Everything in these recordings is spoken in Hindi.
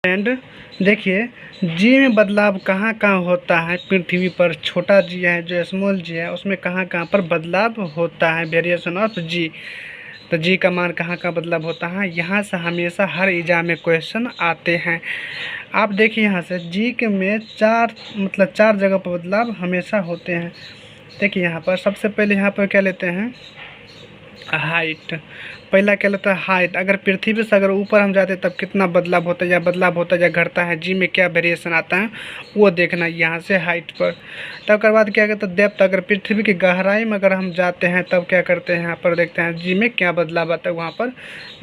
एंड देखिए जी में बदलाव कहाँ कहाँ होता है पृथ्वी पर। छोटा जी है जो स्मॉल जी है उसमें कहाँ कहाँ पर बदलाव होता है, वेरिएशन ऑफ जी। तो जी का मान कहाँ कहाँ बदलाव होता है, यहाँ से हमेशा हर एग्जाम में क्वेश्चन आते हैं। आप देखिए यहाँ से जी के में चार जगह पर बदलाव हमेशा होते हैं। देखिए यहाँ पर सबसे पहले यहाँ पर क्या लेते हैं, हाइट। पहला क्या लेता है, हाइट। अगर पृथ्वी से अगर ऊपर हम जाते तब कितना बदलाव होता है, या बदलाव होता है या घटता है, जी में क्या वेरिएशन आता है वो देखना यहाँ से हाइट पर। तब के बाद क्या कहते हैं, डेप्थ। अगर पृथ्वी की गहराई में अगर हम जाते हैं तब क्या करते हैं, यहाँ पर देखते हैं जी में क्या बदलाव आता है, वहाँ पर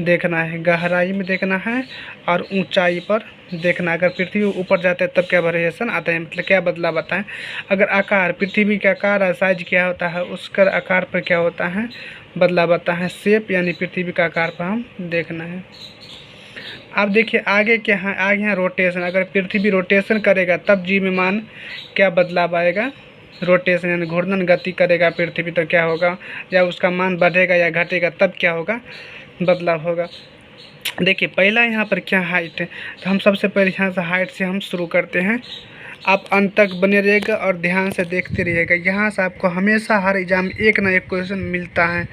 देखना है। गहराई में देखना है और ऊंचाई पर देखना। अगर पृथ्वी ऊपर जाते हैं तब क्या वेरिएशन आता है, मतलब क्या बदलाव आता है। अगर आकार, पृथ्वी का आकार साइज क्या होता है, उसका आकार पर क्या होता है बदलाव आता है। शेप यानी पृथ्वी का आकार पर हम देखना है। अब देखिए आगे क्या है, आगे यहाँ रोटेशन। अगर पृथ्वी रोटेशन करेगा तब जी में मान क्या बदलाव आएगा, रोटेशन यानी घूर्णन गति करेगा पृथ्वी तो क्या होगा, या उसका मान बढ़ेगा या घटेगा तब क्या होगा, बदलाव होगा। देखिए पहला यहाँ पर क्या हाइट है, तो हम सबसे पहले यहाँ से हाइट से हम शुरू करते हैं। आप अंत तक बने रहिएगा और ध्यान से देखते रहिएगा। यहाँ से आपको हमेशा हर एग्जाम एक ना एक क्वेश्चन मिलता है।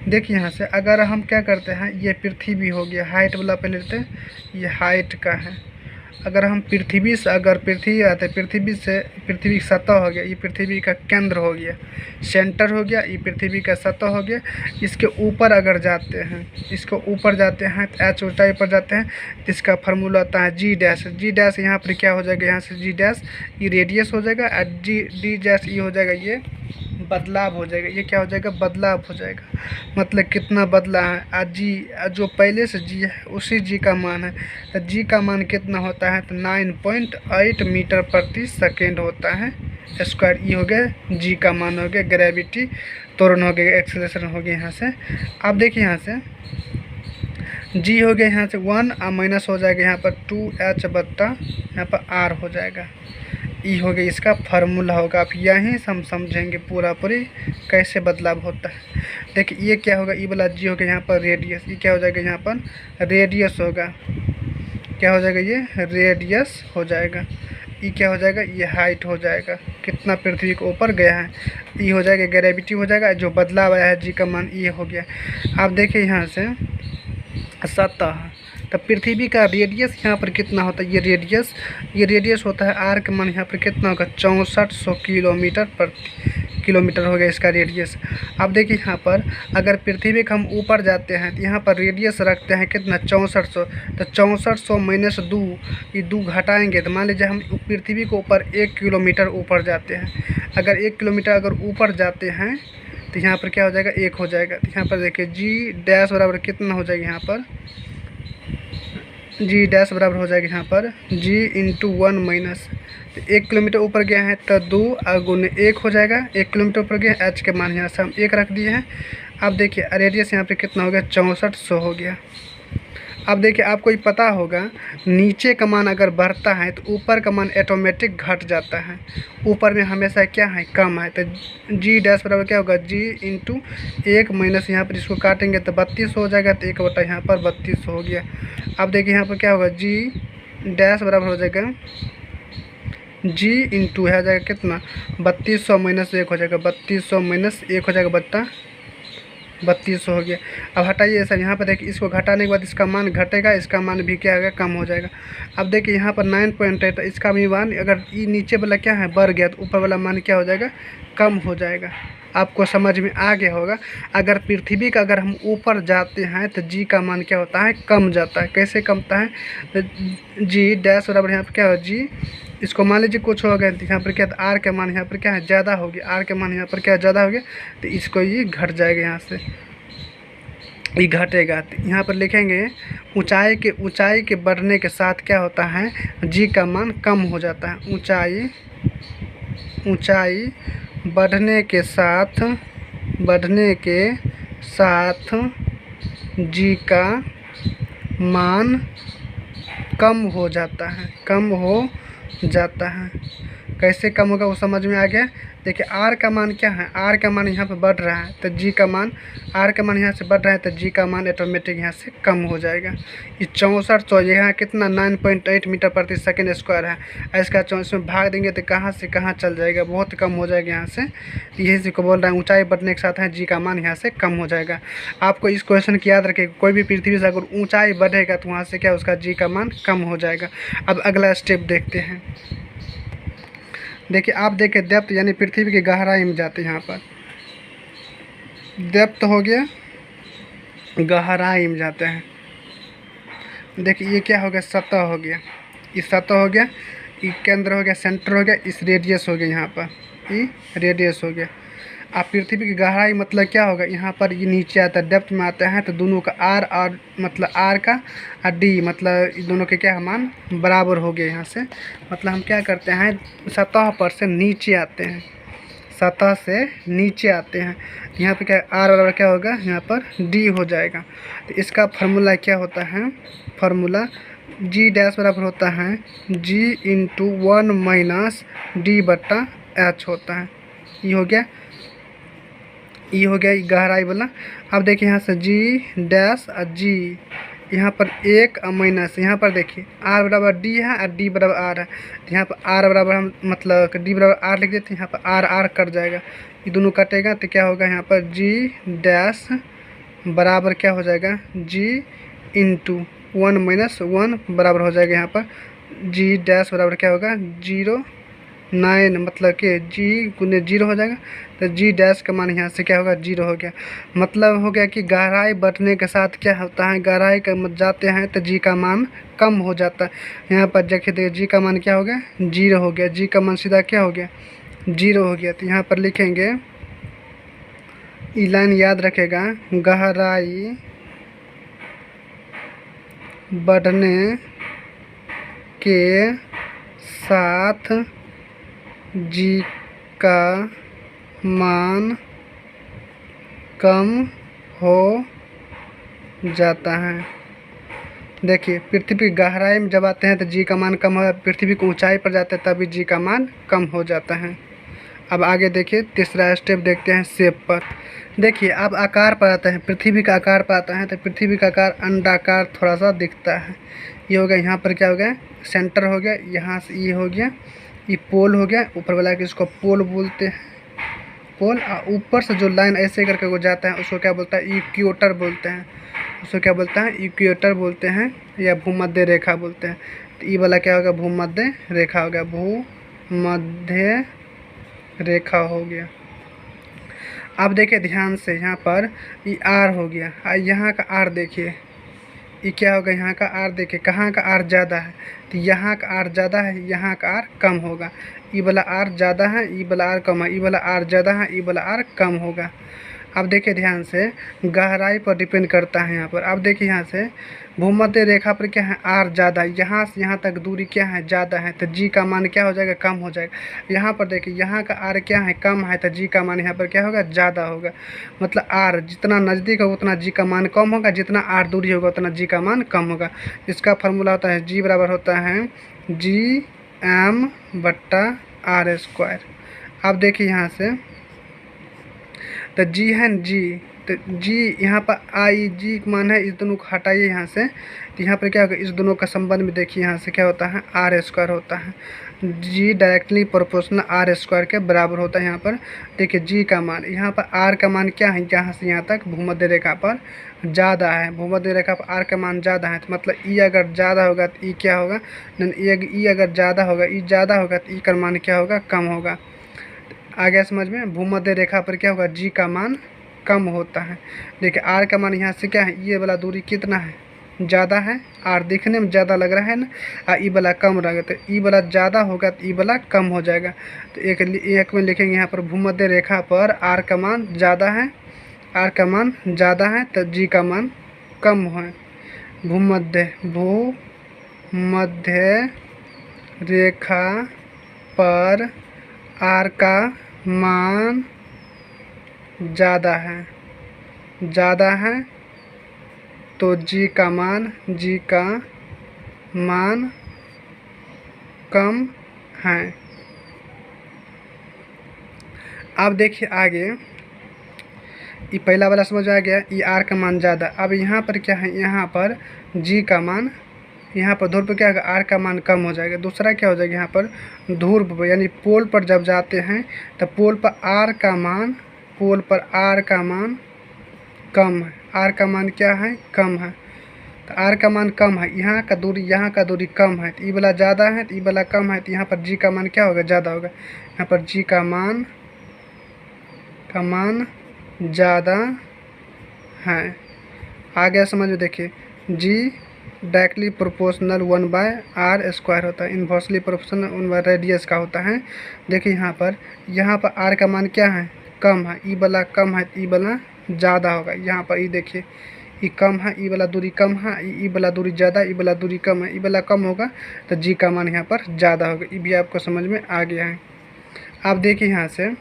देखिए यहाँ से अगर हम क्या करते हैं, ये पृथ्वी हो गया, हाइट वाला पहले लेते हैं, ये हाइट का है। अगर हम पृथ्वी से अगर पृथ्वी आते, पृथ्वी से पृथ्वी की सतह हो गया, ये पृथ्वी का केंद्र हो गया, सेंटर हो गया, ये पृथ्वी का सतह हो गया। इसके ऊपर अगर जाते हैं, इसको ऊपर जाते हैं तो एच ऊंचाई पर जाते हैं, तो इसका फार्मूला आता है जी डैश। जी डैश यहाँ पर क्या हो जाएगा, यहाँ से जी डैश ये रेडियस हो जाएगा, और जी डी डैश ये हो जाएगा, ये बदलाव हो जाएगा। ये क्या हो जाएगा, बदलाव हो जाएगा, मतलब कितना बदला है। आज जी जो पहले से जी है उसी जी का मान है, तो जी का मान कितना होता है, तो 9.8 मीटर प्रति सेकेंड होता है स्क्वायर। ये हो गया जी का मान हो गया, ग्रेविटी त्वरण हो गया, एक्सेलरेशन हो गया। यहाँ से आप देखिए यहाँ से जी हो गया, यहाँ से 1 और माइनस हो जाएगा, यहाँ पर 2h बत्ता यहाँ पर r हो जाएगा। ई हो गया, इसका फार्मूला होगा। आप यहीं से हम समझेंगे पूरी कैसे बदलाव होता है। देखिए ये क्या होगा, ई वाला जी होगा, यहाँ पर रेडियस, ये क्या हो जाएगा, यहाँ पर रेडियस होगा, क्या हो जाएगा, ये रेडियस हो जाएगा। ई क्या हो जाएगा, ये हाइट हो जाएगा, कितना पृथ्वी के ऊपर गया है। ई हो जाएगा ग्रेविटी हो जाएगा, जो बदलाव आया है जी का मान ये हो गया। आप देखिए यहाँ से सतह, तो पृथ्वी का रेडियस यहाँ पर कितना होता है, ये रेडियस होता है आर का मान यहाँ पर कितना होगा, 6400 किलोमीटर प्रति किलोमीटर हो गया इसका रेडियस। अब देखिए यहाँ पर अगर पृथ्वी का हम ऊपर जाते हैं तो यहाँ पर रेडियस रखते हैं कितना, 6400। तो 6400 माइनस 2, ये 2 घटाएंगे तो मान लीजिए हम पृथ्वी के ऊपर 1 किलोमीटर ऊपर जाते हैं। अगर 1 किलोमीटर अगर ऊपर जाते हैं तो यहाँ पर क्या हो जाएगा, 1 हो जाएगा। तो यहाँ पर देखिए जी डैश बराबर कितना हो जाएगा, यहाँ पर जी डैश बराबर हो जाएगा यहाँ पर जी इंटू 1 माइनस, तो 1 किलोमीटर ऊपर गया है तो 2 गुने 1 हो जाएगा। 1 किलोमीटर ऊपर गया, एच के मान यहाँ से हम 1 रख दिए हैं। अब देखिए रेडियस यहाँ पे कितना हो गया, 6400 हो गया। अब देखिए आपको ये पता होगा नीचे का मान अगर बढ़ता है तो ऊपर का मान ऑटोमेटिक घट जाता है, ऊपर में हमेशा क्या है, कम है। तो जी डैश बराबर क्या होगा, जी इंटू 1 माइनस, यहाँ पर इसको काटेंगे तो 32 हो जाएगा, तो 1 बटा यहाँ पर 32 हो गया। अब देखिए यहाँ पर क्या होगा, जी डैश बराबर हो जाएगा जी इंटू है जाएगा कितना, 3200 माइनस 1 हो जाएगा, 3200 माइनस 1 हो जाएगा बट्टा 3200 हो गया। अब हटाइए सर, यहाँ पर देखिए इसको घटाने के बाद इसका मान घटेगा, इसका मान भी क्या होगा, कम हो जाएगा। अब देखिए यहाँ पर 9.8, इसका भी मान अगर ये नीचे वाला क्या है बढ़ गया तो ऊपर वाला मान क्या हो जाएगा, कम हो जाएगा। आपको समझ में आ गया होगा। अगर पृथ्वी का अगर हम ऊपर जाते हैं तो जी का मान क्या होता है, कम जाता है। कैसे कमता है, तो जी डैश बराबर यहाँ पर क्या हो, जी इसको मान लीजिए कुछ हो गया तो यहाँ पर क्या, आर के मान यहाँ पर क्या है, ज़्यादा हो गया, आर के मान यहाँ पर क्या ज़्यादा हो गया, तो इसको ये घट जाएगा, यहाँ से ये घटेगा। तो यहाँ पर लिखेंगे ऊंचाई के बढ़ने के साथ क्या होता है, जी का मान कम हो जाता है। ऊंचाई बढ़ने के साथ जी का मान कम हो जाता है, कैसे कम होगा वो समझ में आ गया। देखिए आर का मान क्या है, आर का मान यहाँ पर बढ़ रहा है तो जी का मान, आर का मान यहाँ से बढ़ रहा है तो जी का मान ऑटोमेटिक यहाँ से कम हो जाएगा। ये 6400 यहाँ कितना 9.8 मीटर प्रति सेकेंड स्क्वायर है, इसका 64 में भाग देंगे तो कहाँ से कहाँ चल जाएगा, बहुत कम हो जाएगा यहाँ से। यही से को बोल रहा है ऊंचाई बढ़ने के साथ है जी का मान यहाँ से कम हो जाएगा। आपको इस क्वेश्चन की याद रखें, कोई भी पृथ्वी से अगर ऊंचाई बढ़ेगा तो वहाँ से क्या उसका जी का मान कम हो जाएगा। अब अगला स्टेप देखते हैं। देखिए आप देखिए डेप्थ यानी पृथ्वी की गहराई में जाते हैं, यहाँ पर डेप्थ हो गया, गहराई में जाते हैं। देखिए ये क्या हो गया, सतह हो गया, इस सतह हो गया, ये केंद्र हो गया, सेंटर हो गया, इस रेडियस हो गया, यहाँ पर ये रेडियस हो गया। अब पृथ्वी की गहराई मतलब क्या होगा, यहाँ पर ये नीचे आता है डेप्थ में आता है तो दोनों का आर और मतलब आर का और डी मतलब दोनों के क्या मान बराबर हो गए। यहाँ से मतलब हम क्या करते हैं सतह पर से नीचे आते हैं, सतह से नीचे आते हैं। यहाँ पे क्या आर बराबर क्या होगा, यहाँ पर डी हो जाएगा। तो इसका फार्मूला क्या होता है, फार्मूला जी डैश बराबर होता है जी इंटू 1 माइनस डी बट्टा एच होता है। ये हो गया, ये हो गया गहराई वाला। अब देखिए यहाँ से जी डैश और जी यहाँ पर एक माइनस, यहाँ पर देखिए आर बराबर डी है और डी बराबर आर है, तो यहाँ पर आर बराबर हम मतलब डी बराबर आर लिख देते हैं, यहाँ पर आर आर कट जाएगा, ये दोनों कटेगा तो क्या होगा यहाँ पर जी डैश बराबर क्या हो जाएगा जी इंटू 1 माइनस 1 बराबर हो जाएगा यहाँ पर जी डैश बराबर क्या होगा 0.9 मतलब कि जी गुने 0 हो जाएगा तो जी डैश का मान यहाँ से क्या होगा 0 हो गया। मतलब हो गया कि गहराई बढ़ने के साथ क्या होता है, गहराई का मत जाते हैं तो जी का मान कम हो जाता है। यहाँ पर देखिए जी का मान क्या हो गया 0 हो गया, जी का मान सीधा क्या हो गया 0 हो गया। तो यहाँ पर लिखेंगे, ये लाइन याद रखेगा, गहराई बढ़ने के साथ जी का मान कम हो जाता है। देखिए पृथ्वी की गहराई में जब आते हैं तो जी का मान कम हो, पृथ्वी की ऊंचाई पर जाते हैं तभी जी का मान कम हो जाता है। अब आगे देखिए तीसरा स्टेप देखते हैं शेप पर। देखिए अब आकार पर आता है, पृथ्वी का आकार पर आता है तो पृथ्वी का आकार अंडाकार थोड़ा सा दिखता है। ये हो गया, यहाँ पर क्या हो गया सेंटर हो गया, यहाँ से ये हो गया, ये पोल हो गया, ऊपर वाला कि इसको पोल बोलते हैं, पोल। और ऊपर से जो लाइन ऐसे करके वो जाता है उसको क्या बोलता है इक्वेटर बोलते हैं, उसको क्या बोलता है इक्वेटर बोलते हैं या भूमध्य रेखा बोलते हैं। तो ये वाला क्या होगा भूमध्य रेखा हो गया, भूमध्य रेखा हो गया। अब देखिए ध्यान से, यहाँ पर ये आर हो गया और यहाँ का आर देखिए, ये क्या होगा यहाँ का आर देखिए, कहाँ का आर ज़्यादा है तो यहाँ का आर ज़्यादा है, यहाँ का आर कम होगा। ये वाला आर ज़्यादा है, ये वाला आर कम है, ये वाला आर ज़्यादा है, ये वाला आर कम होगा। अब देखिए ध्यान से गहराई पर डिपेंड करता है यहाँ पर। अब देखिए यहाँ से भूमध्य रेखा पर क्या है आर ज़्यादा, यहाँ से यहाँ तक दूरी क्या है ज़्यादा है तो जी का मान क्या हो जाएगा कम हो जाएगा। यहाँ पर देखिए यहाँ का आर क्या है कम है तो जी का मान यहाँ पर क्या होगा ज़्यादा होगा। मतलब आर जितना नज़दीक होगा उतना जी का मान कम होगा, जितना आर दूरी होगा उतना जी का मान कम होगा। इसका फार्मूला होता है जी बराबर होता है जी एम बट्टा आर स्क्वायर। अब देखिए यहाँ से तो जी है जी, तो जी यहाँ पर आई जी मान है, इस दोनों को हटाइए यहाँ से तो यहाँ पर क्या होगा इस दोनों का संबंध में देखिए यहाँ से क्या होता है आर स्क्वायर होता है, जी डायरेक्टली प्रोपोर्शनल आर स्क्वायर के बराबर होता है। यहाँ पर देखिए जी का मान, यहाँ पर आर का मान क्या है यहाँ से यहाँ तक भूमध्य रेखा पर ज़्यादा है, भूमध्य रेखा पर आर का मान ज़्यादा है तो मतलब ई अगर ज़्यादा होगा तो ई क्या होगा ई अगर ज़्यादा होगा, ई ज़्यादा होगा तो ई का मान क्या होगा कम होगा। आ गया समझ में, भूमध्य रेखा पर क्या होगा जी का मान कम होता है। देखिए आर का मान यहाँ से क्या है, ये वाला दूरी कितना है ज़्यादा है, आर दिखने में ज़्यादा लग रहा है ना, और ई वाला कम रहेगा तो ई वाला ज़्यादा होगा तो ई वाला कम हो जाएगा। तो एक में लिखेंगे यहाँ पर भूमध्य रेखा पर आर का मान ज़्यादा है, आर का मान ज़्यादा है तो जी का मान कम है। भूमध्य रेखा पर आर का मान ज़्यादा है तो जी का मान कम है। अब देखिए आगे, ये पहला वाला समझ आ गया, ये आर का मान ज़्यादा। अब यहाँ पर क्या है, यहाँ पर जी का मान, यहाँ पर ध्रुव पर क्या होगा, आर का मान कम हो जाएगा। दूसरा क्या हो जाएगा, यहाँ पर ध्रुव पर यानी पोल पर जब जाते हैं तो पोल पर आर का मान, पोल पर आर का मान कम है। आर का मान क्या है, कम है। तो आर का मान कम है, यहाँ का दूरी कम है, तो ई वाला ज़्यादा है, तो ई वाला कम है, तो यहाँ पर जी का मान क्या होगा, ज़्यादा होगा। यहाँ पर जी का मान ज़्यादा है। आ गया समझ में। देखिए जी डायरेक्टली प्रोपोर्शनल 1/r² होता है, इन्वर्सली प्रोपोर्शनल 1 रेडियस का होता है। देखिए यहाँ पर आर का मान क्या है, कम है, ई वाला कम है, ई वाला ज़्यादा होगा। यहाँ पर ई देखिए, ई कम है, ई वाला दूरी कम है, ई वाला दूरी ज़्यादा, ई वाला दूरी कम है, ई वाला कम होगा तो जी का मान यहाँ पर ज़्यादा होगा। ये भी आपको समझ में आ गया है। आप देखिए यहाँ से,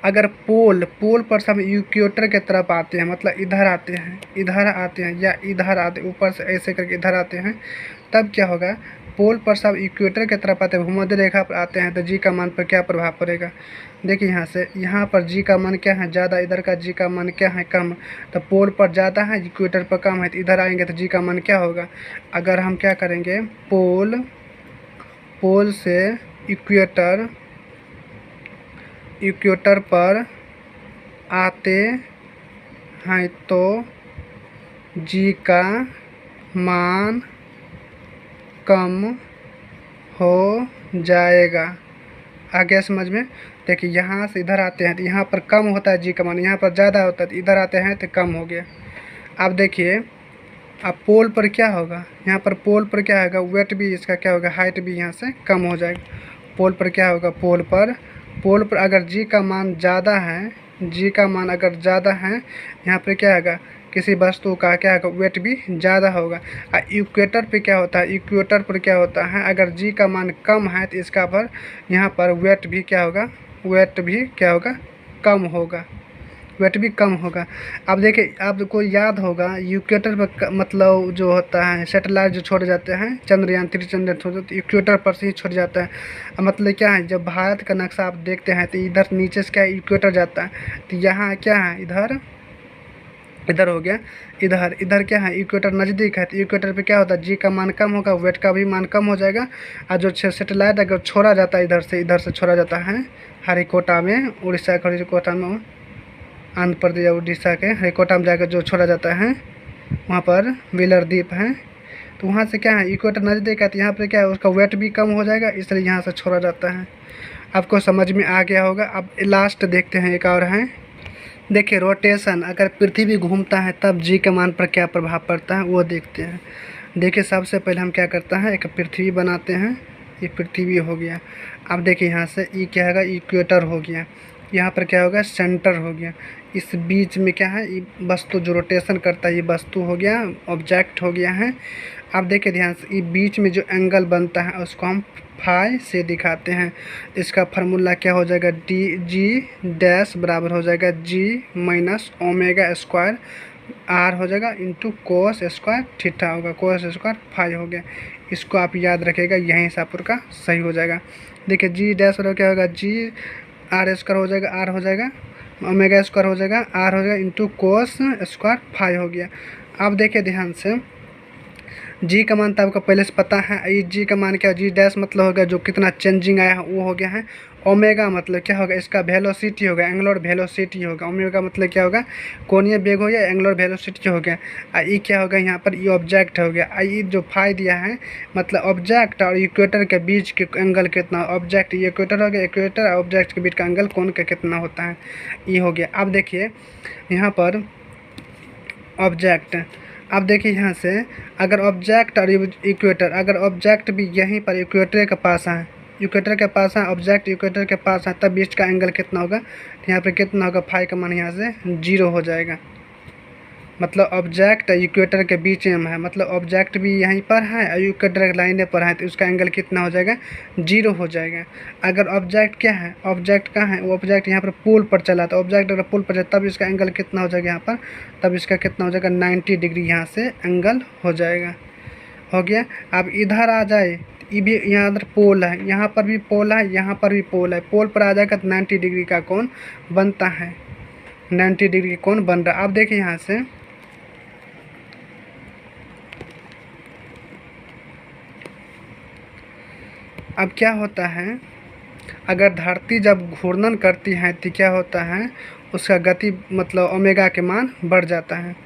अगर पोल पर सब इक्वेटर के तरफ आते हैं, मतलब इधर आते हैं या इधर आते, ऊपर से ऐसे करके इधर आते हैं, तब क्या होगा, पोल पर सब इक्वेटर के तरफ आते हैं, भूमध्य रेखा पर आते हैं, तो जी का मान पर क्या प्रभाव पड़ेगा। देखिए यहाँ से, यहाँ पर जी का मान क्या है, ज़्यादा, इधर का जी का मान क्या है, कम। तो पोल पर ज़्यादा है, इक्वेटर पर कम है, तो इधर आएंगे तो जी का मान क्या होगा। अगर हम क्या करेंगे, पोल से इक्वेटर पर आते हैं तो जी का मान कम हो जाएगा। आ गया समझ में। देखिए यहाँ से इधर आते हैं तो यहाँ पर कम होता है जी का मान, यहाँ पर ज़्यादा होता है, तो इधर आते हैं तो कम हो गया। अब देखिए, अब पोल पर क्या होगा, यहाँ पर पोल पर क्या होगा, वेट भी इसका क्या होगा, हाइट भी यहाँ से कम हो जाएगा। पोल पर क्या होगा, पोल पर अगर जी का मान ज़्यादा है, जी का मान अगर ज़्यादा है, यहाँ पर क्या होगा, किसी वस्तु का क्या होगा, वेट भी ज़्यादा होगा। इक्वेटर पे क्या होता है, इक्वेटर पर क्या होता है, अगर जी का मान कम है तो इसका पर यहाँ पर वेट भी क्या होगा, कम होगा, वेट भी कम होगा। अब देखिए, आपको याद होगा इक्वेटर पर मतलब जो होता है सैटेलाइट जो छोड़ जाते हैं, चंद्रयान 3 चंद्रयान छोड़ जाते, इक्वेटर पर से ही छोड़ जाता है। अब मतलब क्या है, जब भारत का नक्शा आप देखते हैं तो इधर नीचे से क्या इक्वेटर जाता है, तो यहाँ क्या है, इधर हो गया, इधर क्या है, इक्वेटर नज़दीक है, तो इक्वेटर पे क्या होता है, जी का मान कम होगा, वेट का भी मान कम हो जाएगा। और जो सैटेलाइट अगर छोड़ा जाता है इधर से छोड़ा जाता है हरिकोटा में, उड़ीसा के हरिकोटा में, आंध्र प्रदेश या उड़ीसा के हरिकोटा में जाकर जो छोड़ा जाता है, वहाँ पर व्हीलर द्वीप है, तो वहाँ से क्या है, इक्वेटर नज़दीक है, तो यहाँ पर क्या है, उसका वेट भी कम हो जाएगा, इसलिए यहाँ से छोड़ा जाता है। आपको समझ में आ गया होगा। अब लास्ट देखते हैं, एक और है। देखिए रोटेशन, अगर पृथ्वी घूमता है तब जी के मान पर क्या प्रभाव पड़ता है वो देखते हैं। देखिए सबसे पहले हम क्या करते हैं, एक पृथ्वी बनाते हैं, ये पृथ्वी हो गया। अब देखिए यहाँ से ये क्या होगा, इक्वेटर हो गया, यहाँ पर क्या होगा, सेंटर हो गया। इस बीच में क्या है, ये वस्तु जो रोटेशन करता है, ये वस्तु हो गया, ऑब्जेक्ट हो गया है। अब देखिए ध्यान से, ये बीच में जो एंगल बनता है उसको हम फाई से दिखाते हैं। इसका फार्मूला क्या हो जाएगा, जी बराबर हो जाएगा जी माइनस ओमेगा स्क्वायर आर हो जाएगा इंटू कोस स्क्वायर थीटा होगा, कोस स्क्वायर फाई हो गया। इसको आप याद रखिएगा, यहीं से आपका सही हो जाएगा। देखिए जी डैश बराबर क्या होगा, जी आर स्क्वायर हो जाएगा, आर हो जाएगा, ओमेगा स्क्वायर हो जाएगा, आर हो जाएगा इंटू कोस स्क्वायर फाई हो गया। अब देखिए ध्यान से, जी का मान तो आपको पहले से पता है, ये जी का मान क्या, जी डैश मतलब होगा जो कितना चेंजिंग आया है वो हो गया है। ओमेगा मतलब क्या होगा, इसका वेलोसिटी होगा, एंगुलर वेलोसिटी होगा। ओमेगा मतलब क्या होगा, कोणीय वेग हो गया, एंगुलर वेलोसिटी हो गया। ये क्या होगा, यहाँ पर ये ऑब्जेक्ट हो गया। ये जो फाई दिया है मतलब ऑब्जेक्ट और इक्वेटर के बीच के एंगल कितना, ऑब्जेक्ट ये इक्वेटर हो गया, इक्वेटर और ऑब्जेक्ट के बीच का एंगल कोण का कितना होता है, ये हो गया। अब देखिए यहाँ पर ऑब्जेक्ट, अब देखिए यहाँ से, अगर ऑब्जेक्ट और इक्वेटर, अगर ऑब्जेक्ट भी यहीं पर इक्वेटर के पास है, इक्वेटर के पास है, ऑब्जेक्ट इक्वेटर के पास है, तब बीच का एंगल कितना होगा, तो यहाँ पर कितना होगा, फाई का मान यहाँ से 0 हो जाएगा। मतलब ऑब्जेक्ट इक्वेटर के बीच में है, मतलब ऑब्जेक्ट भी यहीं पर है और इक्वेटर लाइन पर है, तो उसका एंगल कितना हो जाएगा, 0 हो जाएगा। अगर ऑब्जेक्ट क्या है, ऑब्जेक्ट कहाँ है, वो ऑब्जेक्ट यहाँ पर पुल पर चला, तो ऑब्जेक्ट अगर पुल पर चला तब इसका एंगल कितना हो जाएगा यहाँ पर, तब इसका कितना हो जाएगा, 90 डिग्री यहाँ से एंगल हो जाएगा। हो गया। अब इधर आ जाए, ये भी यहाँ अंदर पोल है, यहाँ पर भी पोल है, यहाँ पर भी पोल है। पोल पर आ जाएगा तो 90 डिग्री का कोण बनता है, 90 डिग्री का कोण बन रहा है। आप देखिए यहाँ से अब क्या होता है, अगर धरती जब घूर्णन करती है तो क्या होता है, उसका गति मतलब ओमेगा के मान बढ़ जाता है।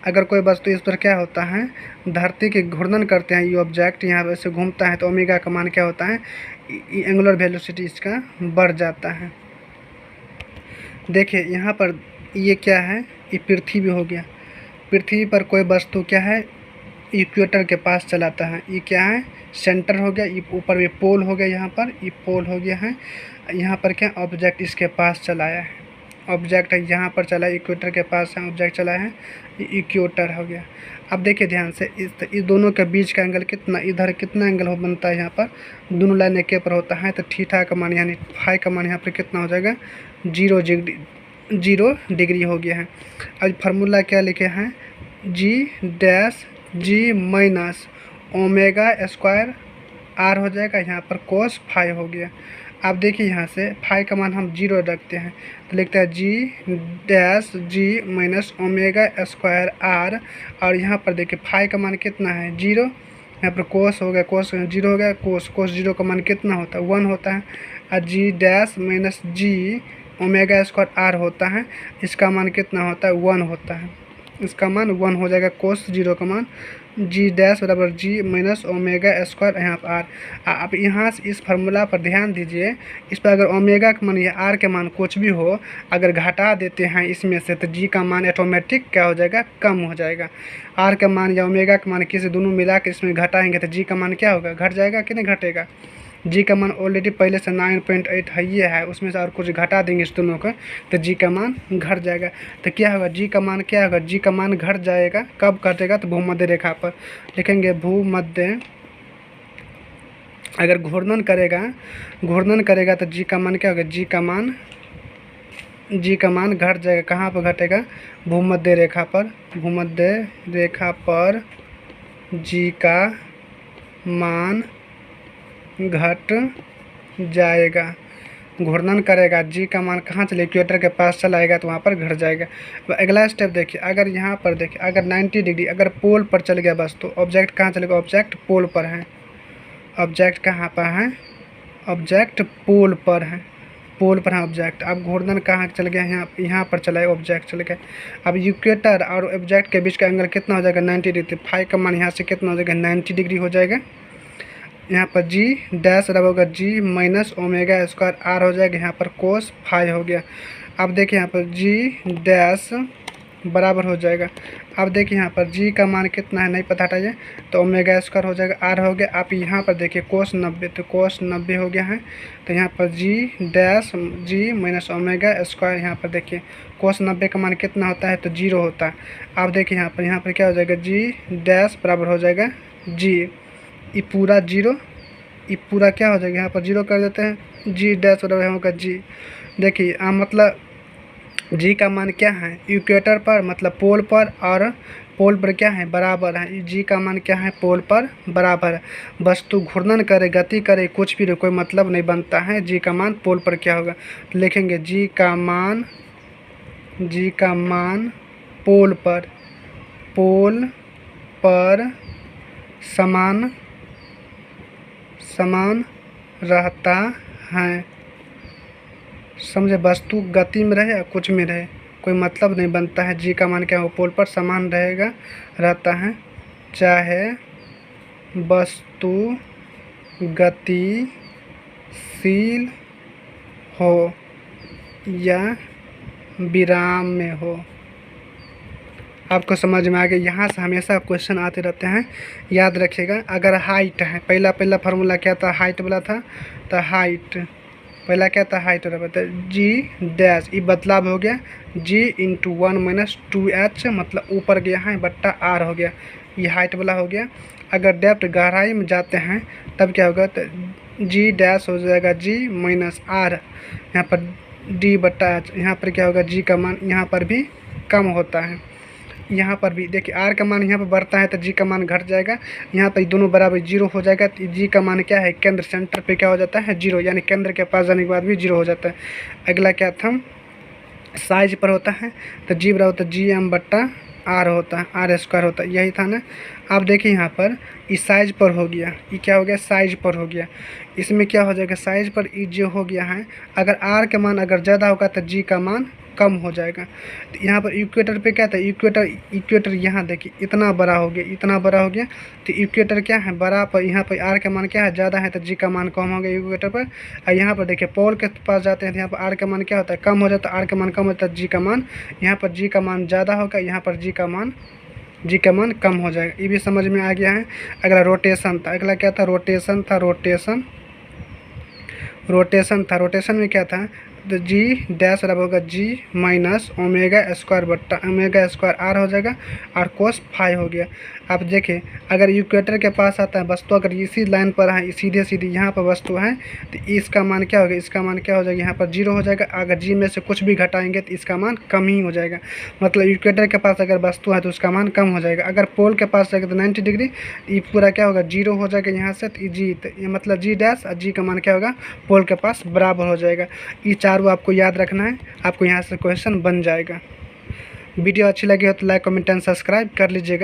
अगर कोई वस्तु इस पर क्या होता है, धरती के घूर्णन करते हैं, ये ऑब्जेक्ट यहाँ पर से घूमता है तो ओमेगा का मान क्या होता है, एंगुलर वेलोसिटी इसका बढ़ जाता है। देखिए यहाँ पर ये क्या है, ये पृथ्वी हो गया। पृथ्वी पर कोई वस्तु क्या है, इक्वेटर के पास चलाता है। ये क्या है, सेंटर हो गया। ये ऊपर ये पोल हो गया, यहाँ पर ये पोल हो गया है। यहाँ पर क्या ऑब्जेक्ट इसके पास चलाया है, ऑब्जेक्ट है यहाँ पर चला, इक्वेटर के पास है ऑब्जेक्ट चलाया है, ये इक्वेटर हो गया। अब देखिए ध्यान से, इस दोनों के बीच का एंगल कितना, इधर कितना एंगल हो बनता है, यहाँ पर दोनों लाइन एक पर होता है तो थीटा का मान यानी फाई का मान यहाँ पर कितना हो जाएगा, 0 डिग्री हो गया है। अब फार्मूला क्या लिखे हैं, G minus omega square R हो जाएगा, यहाँ पर कोस फाई हो गया। आप देखिए यहाँ से फाई का मान हम 0 रखते हैं तो लिखते हैं G minus omega square R, और यहाँ पर देखिए फाई का मान कितना है 0, यहाँ पर कोस हो गया, कोस 0 हो गया, कोस 0 का मान कितना होता है 1 होता है, और G minus G omega square R होता है, इसका मान कितना होता है 1 होता है, इसका मान 1 हो जाएगा। कोस 0 का मान G बराबर G माइनस ओमेगा स्क्वायर यहाँ पर आर। आप यहाँ से इस फार्मूला पर ध्यान दीजिए, इस पर अगर ओमेगा का मान या आर के मान कुछ भी हो, अगर घटा देते हैं इसमें से तो जी का मान ऑटोमेटिक क्या हो जाएगा, कम हो जाएगा। आर का मान या ओमेगा का मान किसी दोनों मिला के इसमें घटाएंगे तो जी का मान क्या होगा, घट जाएगा कि नहीं घटेगा। जी का मान ऑलरेडी पहले से 9.8 है, ये है, उसमें से और कुछ घटा देंगे इस दोनों को तो जी का मान घट जाएगा। तो क्या होगा, जी का मान क्या होगा, जी का मान घट जाएगा। कब घटेगा, तो भूमध्य रेखा पर लिखेंगे, भूमध्य अगर घूर्णन करेगा तो जी का मान क्या होगा, जी का मान घट जाएगा। कहाँ पर घटेगा, भूमध्य रेखा पर, भूमध्य रेखा पर जी का मान घट जाएगा। घूर्णन करेगा, जी का मान कहाँ चले, इक्वेटर के पास चलाएगा तो वहाँ पर घट जाएगा। तो अगला स्टेप देखिए, अगर यहाँ पर देखिए, अगर 90 डिग्री अगर पोल पर चल गया बस, तो ऑब्जेक्ट कहाँ चलेगा, ऑब्जेक्ट पोल पर है। ऑब्जेक्ट कहाँ पर है, ऑब्जेक्ट पोल पर है, पोल पर है ऑब्जेक्ट। अब घूर्णन कहाँ चल गया, यहाँ पर चला है, ऑब्जेक्ट चल गया। अब इक्वेटर और ऑब्जेक्ट के बीच का एंगल कितना हो जाएगा, 90 डिग्री। फाई का मान यहाँ से कितना हो जाएगा, 90 डिग्री हो जाएगा। यहाँ पर G बराबर होगा G minus omega square R हो जाएगा, यहाँ पर कोस फाई हो गया। अब देखिए यहाँ पर G बराबर हो जाएगा। अब देखिए यहाँ पर G का मान कितना है नहीं पता, हटाइए, तो ओमेगा स्क्वायर हो जाएगा, आर हो गया। आप यहाँ पर देखिए कोस 90, तो कोस 90 हो गया है। तो यहाँ पर G माइनस ओमेगा स्क्वायर, यहाँ पर देखिए कोस 90 का मान कितना होता है, तो 0 होता है। आप देखिए यहाँ पर क्या हो जाएगा, G बराबर हो जाएगा G, ये पूरा 0, ये पूरा क्या हो जाएगा, यहाँ पर 0 कर देते हैं, G बराबर होगा G। देखिए मतलब जी का मान क्या है, इक्वेटर पर मतलब पोल पर, और पोल पर क्या है, बराबर है। जी का मान क्या है, पोल पर बराबर है। वस्तु घूर्णन करे, गति करे, कुछ भी कोई मतलब नहीं बनता है, जी का मान पोल पर क्या होगा, तो लिखेंगे जी का मान पोल पर समान रहता है। समझे, वस्तु गति में रहे या कुछ में रहे कोई मतलब नहीं बनता है। जी का मान क्या हो, पोल पर समान रहता है, चाहे वस्तु गतिशील हो या विराम में हो। आपको समझ में आ गया। यहाँ से हमेशा क्वेश्चन आते रहते हैं, याद रखिएगा। अगर हाइट है, पहला फार्मूला क्या था, हाइट वाला था, तो हाइट पहला क्या था, हाइट वाला था G ये बदलाव हो गया, G इंटू 1 माइनस 2h मतलब ऊपर गया है बट्टा R हो गया, ये हाइट वाला हो गया। अगर डेप्थ गहराई में जाते हैं तब क्या होगा, तो G हो जाएगा G माइनस R, यहाँ पर D बट्टा H, यहाँ पर क्या होगा, G का मान यहाँ पर भी कम होता है। यहाँ पर भी देखिए आर का मान यहाँ पर बढ़ता है तो जी का मान घट जाएगा। यहाँ पर दोनों बराबर 0 हो जाएगा तो जी का मान क्या है, केंद्र सेंटर पे क्या हो जाता है 0, यानी केंद्र के पास जाने के बाद भी 0 हो जाता है। अगला क्या था, साइज पर होता है तो जी बराबर होता है GM/R होता है, R² होता है, यही था ना। अब देखिए यहाँ पर इस साइज पर हो गया, ये क्या हो गया, साइज पर हो गया। इसमें क्या हो जाएगा, साइज पर ई जो हो गया है, अगर आर का मान अगर ज़्यादा होगा तो जी का मान कम हो जाएगा। तो यहाँ पर इक्वेटर पे क्या था, इक्वेटर यहाँ देखिए इतना बड़ा हो गया, इतना बड़ा हो गया तो इक्वेटर क्या है बड़ा, पर यहाँ पर आर का मान क्या है ज़्यादा है तो जी का मान कम हो गया इक्वेटर पर। और यहाँ पर देखिए पोल के पास जाते हैं तो यहाँ पर आर का मान क्या होता है, कम हो जाता है, आर का मान कम होता है, जी का मान यहाँ पर जी का मान ज़्यादा होगा, यहाँ पर जी का मान कम हो जाएगा। ये भी समझ में आ गया है। अगला रोटेशन था, अगला क्या था, रोटेशन में क्या था, तो जी डैश बराबर होगा G-ओमेगा² R हो जाएगा और cos फाई हो गया। अब देखें अगर इक्वेटर के पास आता है वस्तु, अगर इसी लाइन पर है सीधे यहाँ पर वस्तु है तो इसका मान क्या होगा, इसका मान क्या हो जाएगा, यहाँ पर 0 हो जाएगा। अगर जी में से कुछ भी घटाएंगे तो इसका मान कम ही हो जाएगा, मतलब इक्वेटर के पास अगर वस्तु है तो उसका मान कम हो जाएगा। अगर पोल के पास जाएगा तो 90 डिग्री, ये पूरा क्या होगा 0 हो जाएगा यहाँ से, तो जी तो मतलब जी डैश और जी का मान क्या होगा पोल के पास बराबर हो जाएगा। ये चारों आपको याद रखना है, आपको यहाँ से क्वेश्चन बन जाएगा। वीडियो अच्छी लगी हो तो लाइक कमेंट एंड सब्सक्राइब कर लीजिएगा।